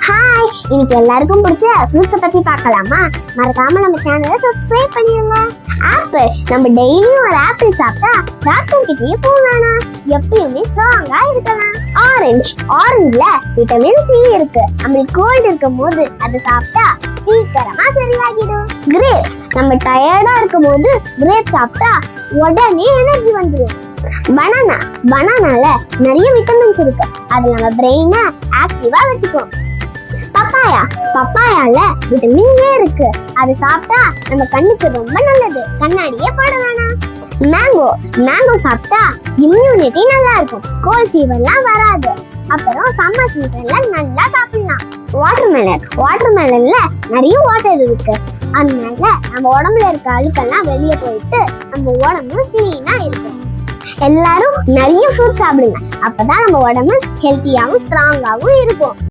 Hi, இன்னைக்கு எல்லாருக்கும் பிடிச்ச ஃப்ரூட்ஸை பத்தி பார்க்கலாமா? மறக்காம நம்ம சேனலை சப்ஸ்கிரைப் பண்ணிடுங்க. ஆப்பிள், நம்ம டெய்லியும் ஒரு ஆப்பிள் சாப்பிட்டா டாக்டர் கிட்டயே போக வேணாம், எப்பயுமே ஸ்ட்ராங்கா இருக்கலாம். ஆரஞ்சுல விட்டமின் சி இருக்கு. நம்மளுக்கு கோல்டு இருக்கும் போது அதை சாப்பிட்டா சீக்கிரமா சரியாகிடும். கிரேப்ஸ், நம்ம டயர்டா இருக்கும் போது கிரேப் சாப்பிட்டா உடனே எனர்ஜி வந்துடும். பனானால நிறைய விட்டமின்ஸ் இருக்கு, அது நம்ம பிரெயினை ஆக்டிவா வச்சுக்கும். பப்பாயால விட்டமின் ஏ இருக்கு, அது சாப்பிட்டா நம்ம கண்ணுக்கு ரொம்ப நல்லது, கண்ணாடியே போட வேணாம். மேங்கோ சாப்பிட்டா இம்யூனிட்டி நல்லா இருக்கும், கோல்ட் ஃபீவர்லாம் வராது. அப்புறம் சம்மர் சீசன்ல நல்லா சாப்பிடலாம். வாட்டர்மெலன்ல நிறைய வாட்டர் இருக்கு, அதனால நம்ம உடம்புல இருக்க அழுக்கெல்லாம் வெளியே போயிட்டு நம்ம உடம்பு கிளீனா இருக்கும். எல்லாரும் நிறைய ஃப்ரூட் சாப்பிடுங்க, அப்பதான் நம்ம உடம்பு ஹெல்த்தியாவும் ஸ்ட்ராங்காவும் இருக்கும்.